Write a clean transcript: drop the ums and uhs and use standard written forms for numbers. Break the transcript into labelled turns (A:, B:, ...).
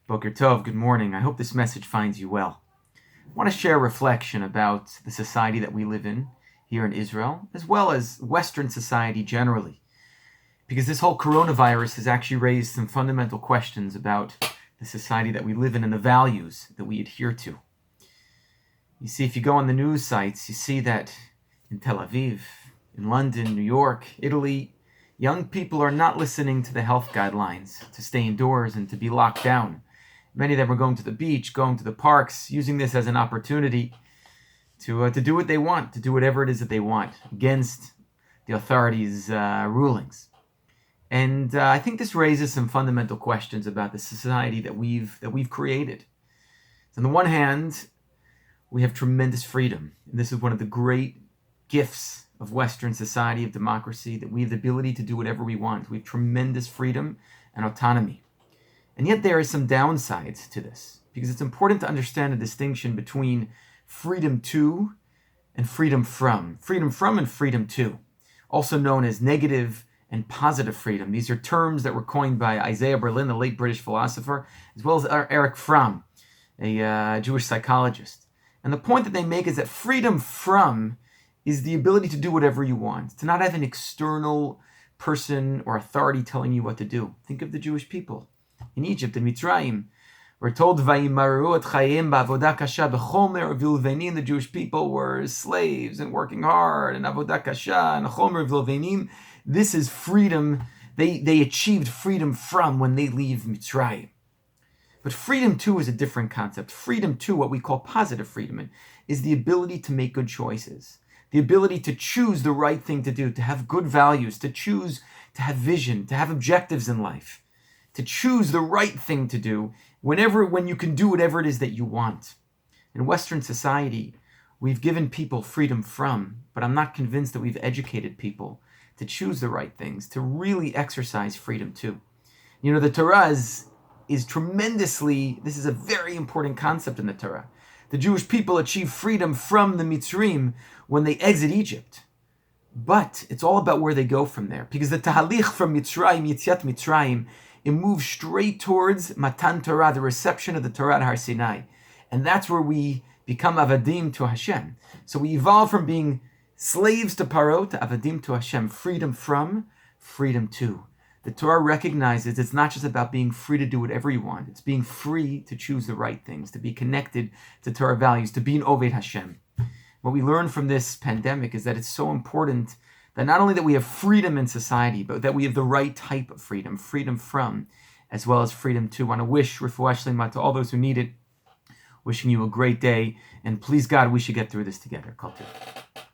A: Boker Tov, good morning. I hope this message finds you well. I want to share a reflection about the society that we live in here in Israel, as well as Western society generally. Because this whole coronavirus has actually raised some fundamental questions about the society that we live in and the values that we adhere to. You see, if you go on the news sites, you see that in Tel Aviv, in London, New York, Italy, young people are not listening to the health guidelines to stay indoors and to be locked down. Many of them are going to the beach, going to the parks, using this as an opportunity to do what they want, to do whatever it is that they want against the authorities' rulings. And I think this raises some fundamental questions about the society that we've created. So on the one hand, we have tremendous freedom. And this is one of the great gifts of Western society, of democracy, that we have the ability to do whatever we want. We have tremendous freedom and autonomy. And yet there are some downsides to this, because it's important to understand the distinction between freedom to and freedom from. Freedom from and freedom to, also known as negative and positive freedom. These are terms that were coined by Isaiah Berlin, the late British philosopher, as well as Erich Fromm, a Jewish psychologist. And the point that they make is that freedom from is the ability to do whatever you want, to not have an external person or authority telling you what to do. Think of the Jewish people in Egypt, in Mitzrayim. We're told, Vayimaru et chayim ba'avodah kasha b'chomer v'ilvenim. The Jewish people were slaves and working hard, and avodah kasha and chomer v'ilvenim. This is freedom. They achieved freedom from when they leave Mitzrayim. But freedom to is a different concept. Freedom to, what we call positive freedom, is the ability to make good choices, the ability to choose the right thing to do, to have good values, to choose to have vision, to have objectives in life, to choose the right thing to do when you can do whatever it is that you want. In Western society, we've given people freedom from, but I'm not convinced that we've educated people to choose the right things, to really exercise freedom to. You know, the Torah is tremendously, this is a very important concept in the Torah. The Jewish people achieve freedom from the Mitzrim when they exit Egypt. But it's all about where they go from there. Because the Tahalich from Mitzrayim, Yetziat Mitzrayim, it moves straight towards Matan Torah, the reception of the Torah at Har Sinai. And that's where we become Avadim to Hashem. So we evolve from being slaves to Paro to Avadim to Hashem. Freedom from, freedom to. The Torah recognizes it's not just about being free to do whatever you want. It's being free to choose the right things, to be connected to Torah values, to be an Oved Hashem. What we learn from this pandemic is that it's so important that not only that we have freedom in society, but that we have the right type of freedom, freedom from, as well as freedom to. I want to wish Refuah Shlema to all those who need it. Wishing you a great day, and please God, we should get through this together. Kol Tov.